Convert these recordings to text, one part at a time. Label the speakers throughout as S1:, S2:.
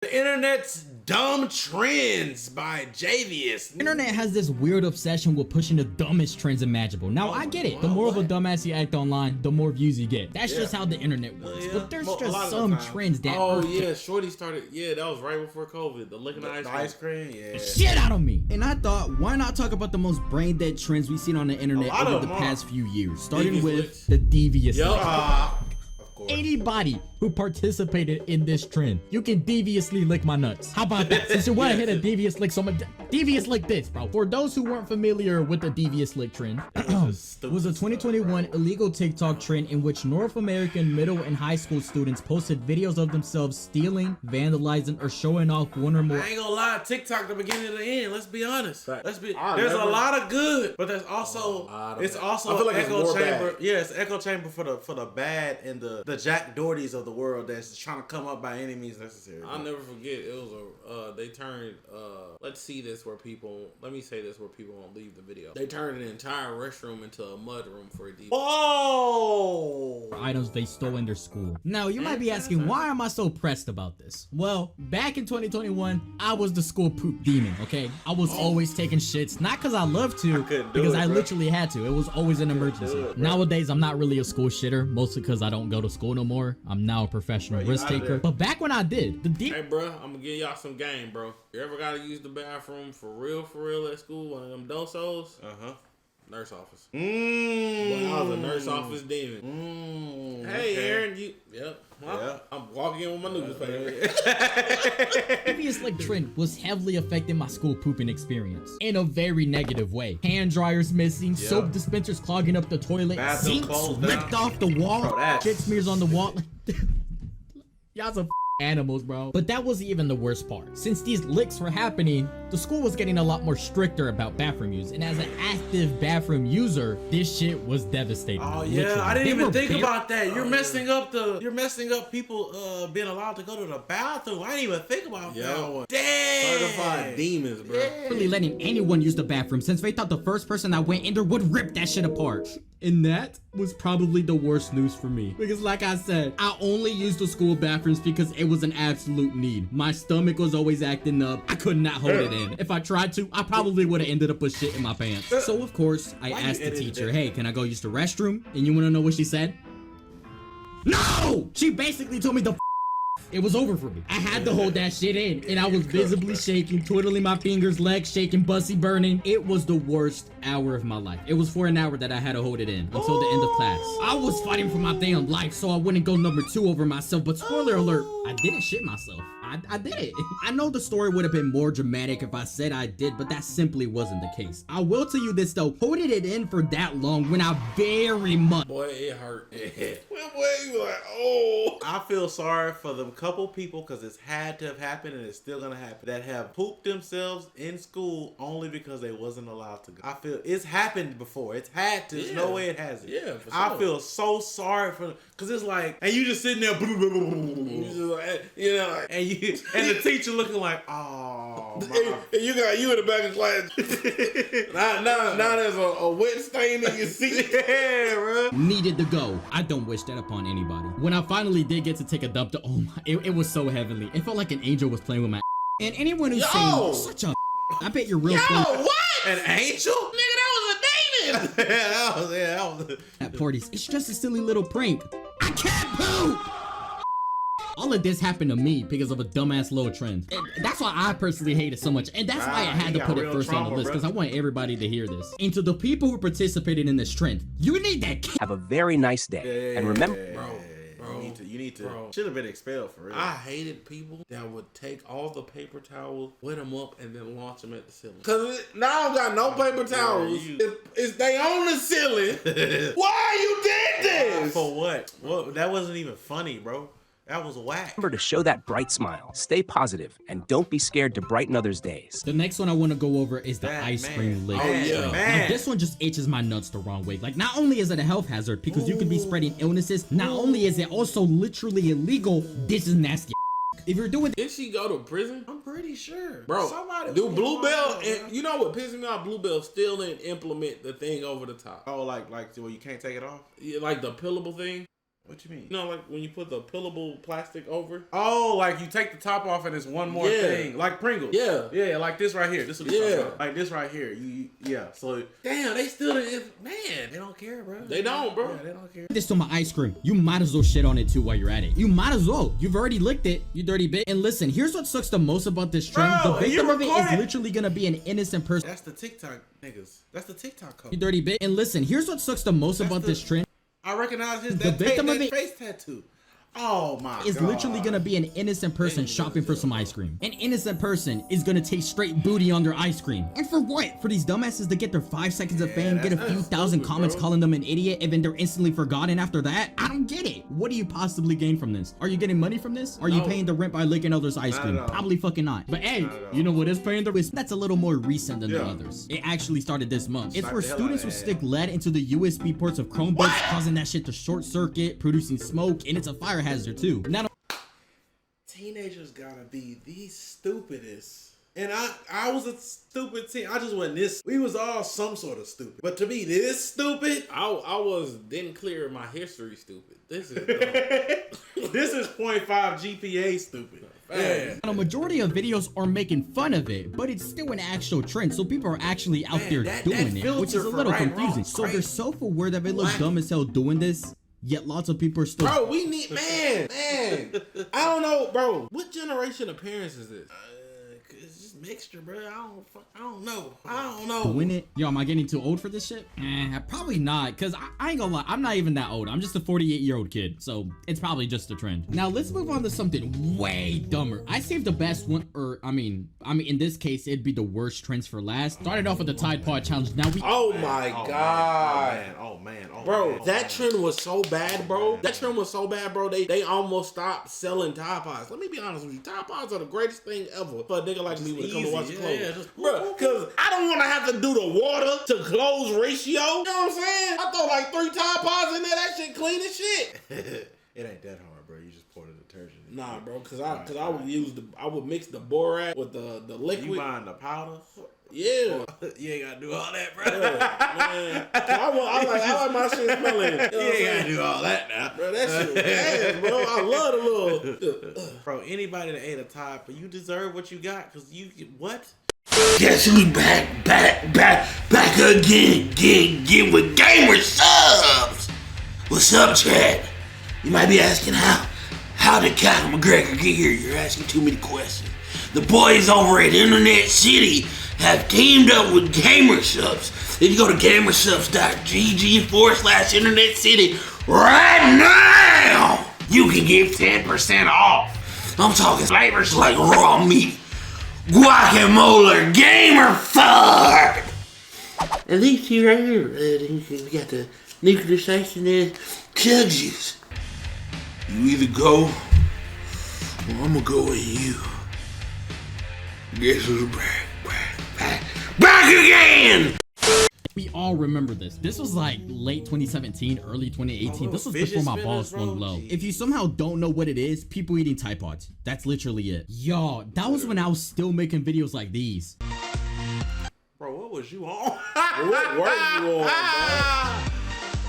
S1: The Internet's Dumb Trends by Javius.
S2: The internet has this weird obsession with pushing the dumbest trends imaginable. Now, I get it. The more of a dumbass you act online, the more views you get. That's just how the internet works. But there's just some trends that
S1: Shorty started. Yeah, that was right before COVID. The licking ice cream. Yeah.
S2: Shit out of me. And I thought, why not talk about the most brain dead trends we've seen on the internet over the past few years? Starting with the devious lick. Anybody who participated in this trend, you can deviously lick my nuts. How about that? Since you want to hit a devious lick, so much devious lick this, bro. For those who weren't familiar with the devious lick trend, it was a 2021 illegal TikTok trend in which North American middle and high school students posted videos of themselves stealing, vandalizing, or showing off one or more.
S1: I ain't gonna lie, TikTok the beginning to the end. Let's be honest. There's a lot of good, but there's also an echo chamber. Yeah, it's an echo chamber for the bad and the Jack Dohertys of the world that's trying to come up by any means necessary.
S3: I'll never forget. It was they turned let me say this where people won't leave the video. They turned an entire restroom into a mud room for a DJ.
S1: Whoa!
S2: Items they stole in their school. Now you might be asking, why am I so pressed about this? Well, back in 2021, I was the school poop demon. Okay, I was always taking shits, not because I loved to, because I literally had to. It was always an emergency. Nowadays, I'm not really a school shitter, mostly because I don't go to school no more. I'm now a professional risk taker. But back when I did,
S3: hey, bro, I'm gonna give y'all some game, bro. You ever gotta use the bathroom for real at school? One of them dosos? Nurse office. Well, I was a nurse office demon. Hey, okay. Aaron, I'm walking in with my newspaper.
S2: Previous lick trend was heavily affecting my school pooping experience in a very negative way. Hand dryers missing, soap dispensers clogging up the toilet, sinks ripped off the wall, shit smears on the wall. Y'all's a animals, bro. But that wasn't even the worst part. Since these licks were happening, the school was getting a lot more stricter about bathroom use, and as an active bathroom user, this shit was devastating.
S1: Oh yeah, literally. I didn't even think about that. You're messing up people being allowed to go to the bathroom. I didn't even think about that one. Damn.
S3: Certified demons, bro.
S2: Really letting anyone use the bathroom, since they thought the first person that went in there would rip that shit apart. And that was probably the worst news for me. Because like I said, I only used the school bathrooms because it was an absolute need. My stomach was always acting up. I could not hold it in. If I tried to, I probably would have ended up with shit in my pants. So of course, I asked the teacher, hey, can I go use the restroom? And you wanna know what she said? No! She basically told me it was over for me. I had to hold that shit in, and I was visibly shaking, twiddling my fingers, legs shaking, bussy burning. It was the worst hour of my life. It was for an hour that I had to hold it in until the end of class. I was fighting for my damn life so I wouldn't go number 2 over myself, but spoiler alert, I didn't shit myself. I did it. I know the story would have been more dramatic if I said I did, but that simply wasn't the case. I will tell you this though, holding it in for that long when I very much...
S3: Boy, it hurt.
S1: Well, boy, you like, oh. I feel sorry for the couple people, because it's had to have happened and it's still gonna happen, that have pooped themselves in school only because they wasn't allowed to go. I feel it's happened before. It's had to. There's no way it hasn't.
S3: Yeah, for sure.
S1: I feel so sorry for them, because it's like, and you just sitting there, you just like, you know, like, and the teacher looking like, oh,
S3: and you in the back of class. now there's a wet stain in your seat.
S1: Yeah, bro.
S2: Needed to go. I don't wish that upon anybody. When I finally did get to take a dump, it was so heavenly. It felt like an angel was playing with my. And anyone who's saying such a, I bet you're real.
S1: What? An angel? Nigga, that was a demon. that was.
S2: At parties, it's just a silly little prank. I can't poop. All of this happened to me because of a dumbass little trend. And that's why I personally hate it so much. And that's why I had to put it first on the list, because I want everybody to hear this. And to the people who participated in this trend, you need that.
S4: Have a very nice day. And remember,
S1: you need to. Should have been expelled for real.
S3: I hated people that would take all the paper towels, wet them up, and then launch them at the ceiling. Cause now I don't got no paper towels. If they on the ceiling, why you did this?
S1: For what? Well, that wasn't even funny, bro. That was whack.
S4: Remember to show that bright smile, stay positive, and don't be scared to brighten others' days.
S2: The next one I want to go over is the ice cream lick.
S3: Oh yeah,
S2: man. Now, this one just itches my nuts the wrong way. Like, not only is it a health hazard because you could be spreading illnesses, not only is it also literally illegal, this is nasty. If you're doing,
S3: did she go to prison?
S1: I'm pretty sure,
S3: bro. Do Bluebell, and you know what pisses me off? Bluebell still didn't implement the thing over the top.
S1: Oh, like well, you can't take it off.
S3: Yeah, like the pillable thing.
S1: What you mean?
S3: You know, like when you put the peelable plastic over.
S1: Oh, like you take the top off and it's one more thing, like Pringles.
S3: Yeah,
S1: like this right here. This is what you're talking about. Like this right here. So
S3: damn, they still didn't. Man,
S1: they don't care, bro.
S3: They don't, bro.
S1: Yeah, they don't care.
S2: This to my ice cream. You might as well shit on it too while you're at it. You might as well. You've already licked it, you dirty bitch. And listen, here's what sucks the most about this trend.
S1: Bro,
S2: the victim of it is literally gonna be an innocent person.
S1: That's the TikTok niggas. That's the TikTok code.
S2: You dirty bitch. And listen, here's what sucks the most about this trend.
S1: I recognize his
S2: The victim of it
S1: face tattoo. Oh my god.
S2: Is literally gonna be an innocent person shopping for some ice cream. An innocent person is gonna take straight booty on their ice cream. And for what? For these dumbasses to get their 5 seconds of fame, get a few thousand comments calling them an idiot, and then they're instantly forgotten after that? I don't get it. What do you possibly gain from this? Are you getting money from this? Are you paying the rent by licking others' ice cream? Probably fucking not. But hey, you know what is paying the risk? That's a little more recent than the others. It actually started this month. It's where students will stick lead into the USB ports of Chromebooks, causing that shit to short circuit, producing smoke, and it's a fire hazard too.
S1: Teenagers gotta be the stupidest. And I was a stupid teen. I just wasn't this. We was all some sort of stupid. But to be this stupid,
S3: I didn't clear my history stupid. This is
S1: this is 0.5 GPA stupid.
S2: And a majority of videos are making fun of it, but it's still an actual trend, so people are actually out there doing it, which is a little confusing. So they're self-aware that they look dumb as hell doing this, yet lots of people are still.
S3: Bro, we need man. I don't know, bro. What generation of parents is this?
S1: It's just mixture, bro. I don't know.
S2: Doing it? Yo, am I getting too old for this shit? Probably not, cause I ain't gonna lie, I'm not even that old. I'm just a 48-year-old kid, so it's probably just a trend. Now let's move on to something way dumber. I saved the best one, or I mean, in this case, it'd be the worst trends for last. Started off with the Tide Pod challenge. Now we.
S3: Oh my god.
S1: Oh man.
S3: Bro, that trend was so bad, bro. That trend was so bad, bro. They almost stopped selling Tide Pods. Let me be honest with you. Tide Pods are the greatest thing ever for a nigga like me when it comes to washing clothes. Bro, because I don't want to have to do the water to clothes ratio. You know what I'm saying? I throw like 3 Tide Pods in there. That shit clean as shit.
S1: It ain't that hard, bro. You just pour the detergent in.
S3: Nah, bro, because I would mix the borax with the liquid.
S1: You buying the powder?
S3: Yeah.
S1: You ain't gotta do all that, bro.
S3: Yeah, man. I like my shit smelling.
S1: You ain't gotta do all that now.
S3: Bro, that shit was ass, bro. I love the little.
S1: Bro, anybody that ate a Tide, but you deserve what you got, because you, what?
S5: Guess who's back again with Gamer Subs. What's up, Chad? You might be asking how did Kyle McGregor get here? You're asking too many questions. The boys over at InternetCity have teamed up with Gamer Subs. If you go to gamersubs.gg/InternetCity right now, you can get 10% off. I'm talking flavors like raw meat, guacamole, gamer fart. And these two right here, we got the nuclear station and chug juice. You either go, or I'm gonna go with you. Guess who's back again!
S2: We all remember this. This was like late 2017, early 2018. This was before my balls swung low. If you somehow don't know what it is, people eating Tide Pods. That's literally it. Yo, that was when I was still making videos like these.
S1: Bro, what was you on?
S3: What were you on,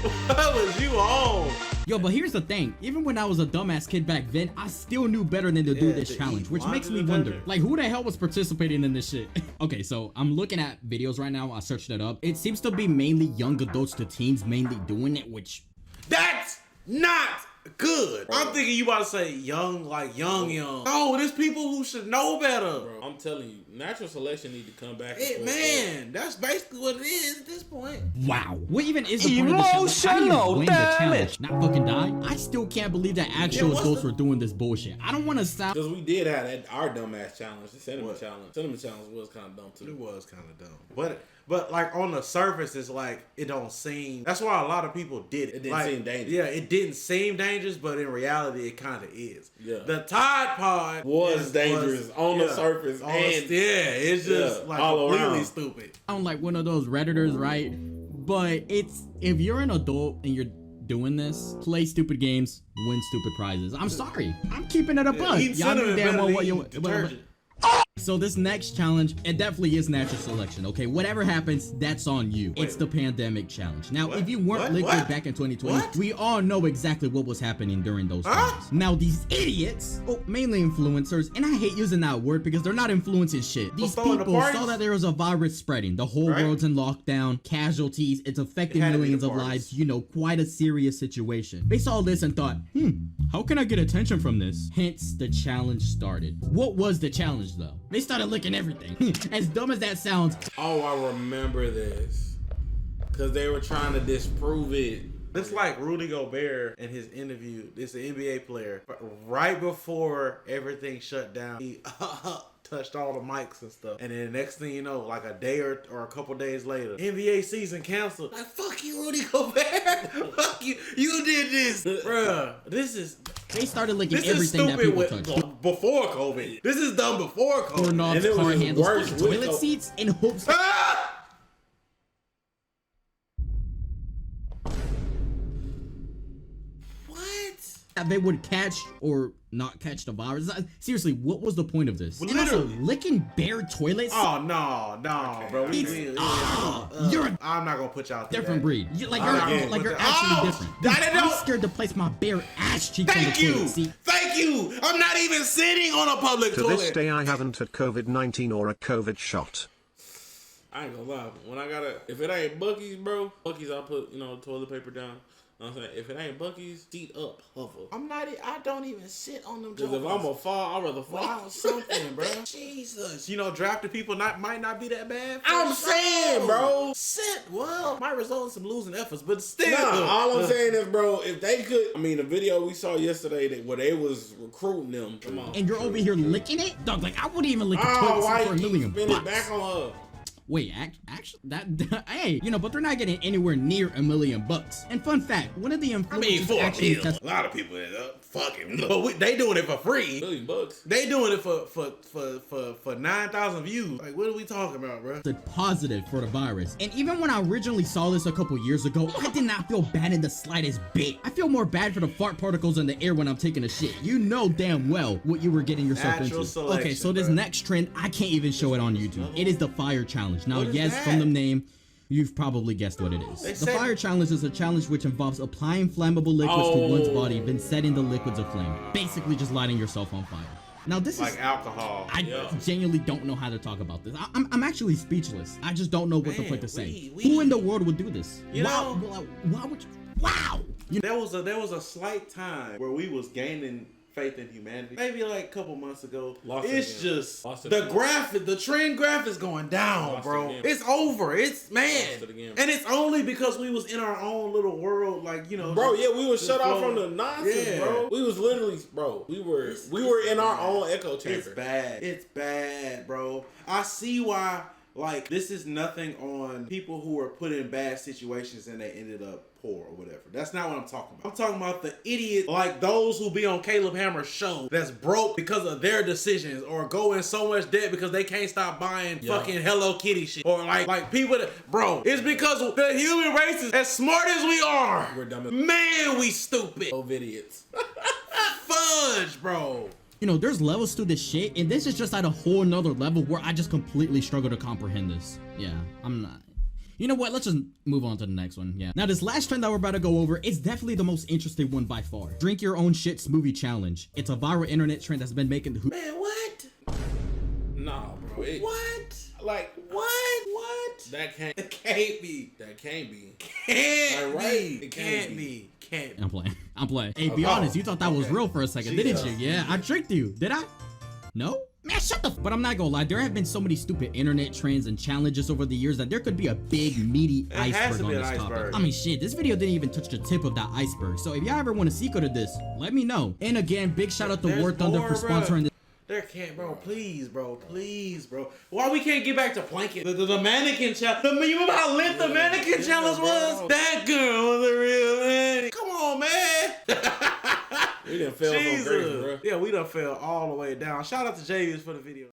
S3: bro?
S1: What was you on?
S2: Yo, but here's the thing. Even when I was a dumbass kid back then, I still knew better than to do this challenge, which makes me wonder, like, who the hell was participating in this shit? Okay, so I'm looking at videos right now. I searched it up. It seems to be mainly young adults to teens mainly doing it, which...
S1: That's not good. Bro. I'm thinking you about to say young, like young. No, there's people who should know better.
S3: Bro, I'm telling you, natural selection need to come back.
S1: Man, that's basically what it is at this point.
S2: Wow. What even is the point of the challenge? How do you win the challenge? Not fucking die? I still can't believe that actual adults were doing this bullshit. I don't want to sound...
S3: Because we did have our dumbass challenge, the cinnamon challenge. Cinnamon challenge was kind of dumb too.
S1: It was kind of dumb. But like on the surface, it's like it don't seem. That's why a lot of people did it.
S3: It didn't seem dangerous.
S1: Yeah, it didn't seem dangerous, but in reality, it kind of is.
S3: Yeah.
S1: The Tide Pod
S3: was dangerous on the surface,
S1: it's just like completely stupid.
S2: I'm like one of those Redditors, right? But it's if you're an adult and you're doing this, play stupid games, win stupid prizes. I'm sorry, I'm keeping it a buck. Y'all know damn well what you. So this next challenge, it definitely is natural selection, okay? Whatever happens, that's on you. It's the pandemic challenge. Now, if you weren't liquid back in 2020, we all know exactly what was happening during those times. Now, these idiots, mainly influencers, and I hate using that word because they're not influencing shit. These people saw that there was a virus spreading. The whole world's in lockdown, casualties, it's affecting millions of lives, you know, quite a serious situation. They saw this and thought, how can I get attention from this? Hence, the challenge started. What was the challenge though? They started licking everything. As dumb as that sounds.
S3: Oh, I remember this. Cause they were trying to disprove it.
S1: It's like Rudy Gobert in his interview. This is an NBA player. Right before everything shut down, he touched all the mics and stuff. And then the next thing you know, like a day or a couple days later, NBA season canceled. Like, fuck you, Rudy Gobert. Fuck you. You did this. Bruh, this is...
S2: They started licking everything that people touched.
S1: Before COVID. This is done before COVID.
S2: Doorknobs, car handles, toilet seats, in hopes... they would catch or not catch the virus. Seriously, what was the point of this? And also, licking bare toilets?
S1: Oh, no, bro. I'm not gonna put y'all through
S2: different
S1: that.
S2: breed. You're actually different. I'm scared to place my bare ass cheeks on the toilet seat.
S5: Thank you! I'm not even sitting on a public toilet!
S6: To this day, I haven't had COVID-19 or a COVID shot.
S3: I ain't gonna lie. When I if it ain't Buc-ee's, bro, Buc-ee's, I'll put, toilet paper down. You know what I'm saying? If it ain't Buc-ee's, seat up, hover.
S1: I don't even sit on them.
S3: Because if I'm gonna fall, I'd rather fall
S1: on something, bro. Jesus. Drafted people might not be that bad.
S3: I'm saying, bro.
S1: Well, might result in some losing efforts, but still.
S3: Nah, all I'm saying is, bro, if they could, the video we saw yesterday where they was recruiting them. Come on.
S2: And you're over here licking it? Dog, like, I wouldn't even lick a toilet seat for $1 million.
S3: Spin it back on her.
S2: Wait, actually, hey, but they're not getting anywhere near $1 million. And fun fact, one of the influencers actually
S1: a lot of people fucking, they doing it for free.
S3: $1 million.
S1: They doing it for 9,000 views. Like, what are we talking about, bro?
S2: Positive for the virus. And even when I originally saw this a couple years ago, I did not feel bad in the slightest bit. I feel more bad for the fart particles in the air when I'm taking a shit. You know damn well what you were getting yourself into. Okay, so this next trend, I can't even show it on YouTube. It is the fire challenge. Now, yes, from the name, you've probably guessed what it is. The fire challenge is a challenge which involves applying flammable liquids to one's body, then setting the liquids aflame. Basically just lighting yourself on fire. Now this is
S1: like alcohol.
S2: I genuinely don't know how to talk about this. I'm actually speechless. I just don't know what the fuck to say. Who in the world would do this? Why would you? Wow.
S1: There was a slight time where we was gaining faith in humanity. Maybe like a couple months ago. It's just the trend graph is going down, bro. It's over. It's and it's only because we was in our own little world, like
S3: bro. Yeah, we was shut off from the nonsense, bro. We was literally, bro. We were in our own echo chamber.
S1: It's bad. It's bad, bro. I see why. Like, this is nothing on people who were put in bad situations and they ended up poor or whatever. That's not what I'm talking about. I'm talking about the idiot, like those who be on Caleb Hammer's show that's broke because of their decisions or go in so much debt because they can't stop buying fucking Hello Kitty shit. Or like people that, bro, it's because the human race is as smart as we are.
S3: We're dumb as
S1: man, we stupid.
S3: Oh, idiots.
S1: Fudge, bro.
S2: There's levels to this shit, and this is just at a whole nother level where I just completely struggle to comprehend this. Yeah, I'm not. You know what? Let's just move on to the next one. Yeah. Now, this last trend that we're about to go over is definitely the most interesting one by far. Drink your own shit smoothie challenge. It's a viral internet trend that's been making the
S1: man, what?
S3: Nah, bro.
S1: What?
S3: Like
S1: what?
S3: That can't be.
S1: Can't be.
S2: I'm playing. Hey, be honest, you thought that was real for a second, didn't you? Yeah, I tricked you. Did I? No? Man, shut the But I'm not gonna lie, there have been so many stupid internet trends and challenges over the years that there could be a big, meaty iceberg on this topic. I mean, shit, this video didn't even touch the tip of that iceberg. So if y'all ever want a secret of this, let me know. And again, big shout out to War Thunder for sponsoring this.
S1: There can't, bro. Please, bro. Why we can't get back to planking? The mannequin challenge. You remember how lit the mannequin challenge was? That girl was a real man. Come on, man.
S3: We done fell from grace, bro.
S1: Yeah, we done fell all the way down. Shout out to Javius for the video.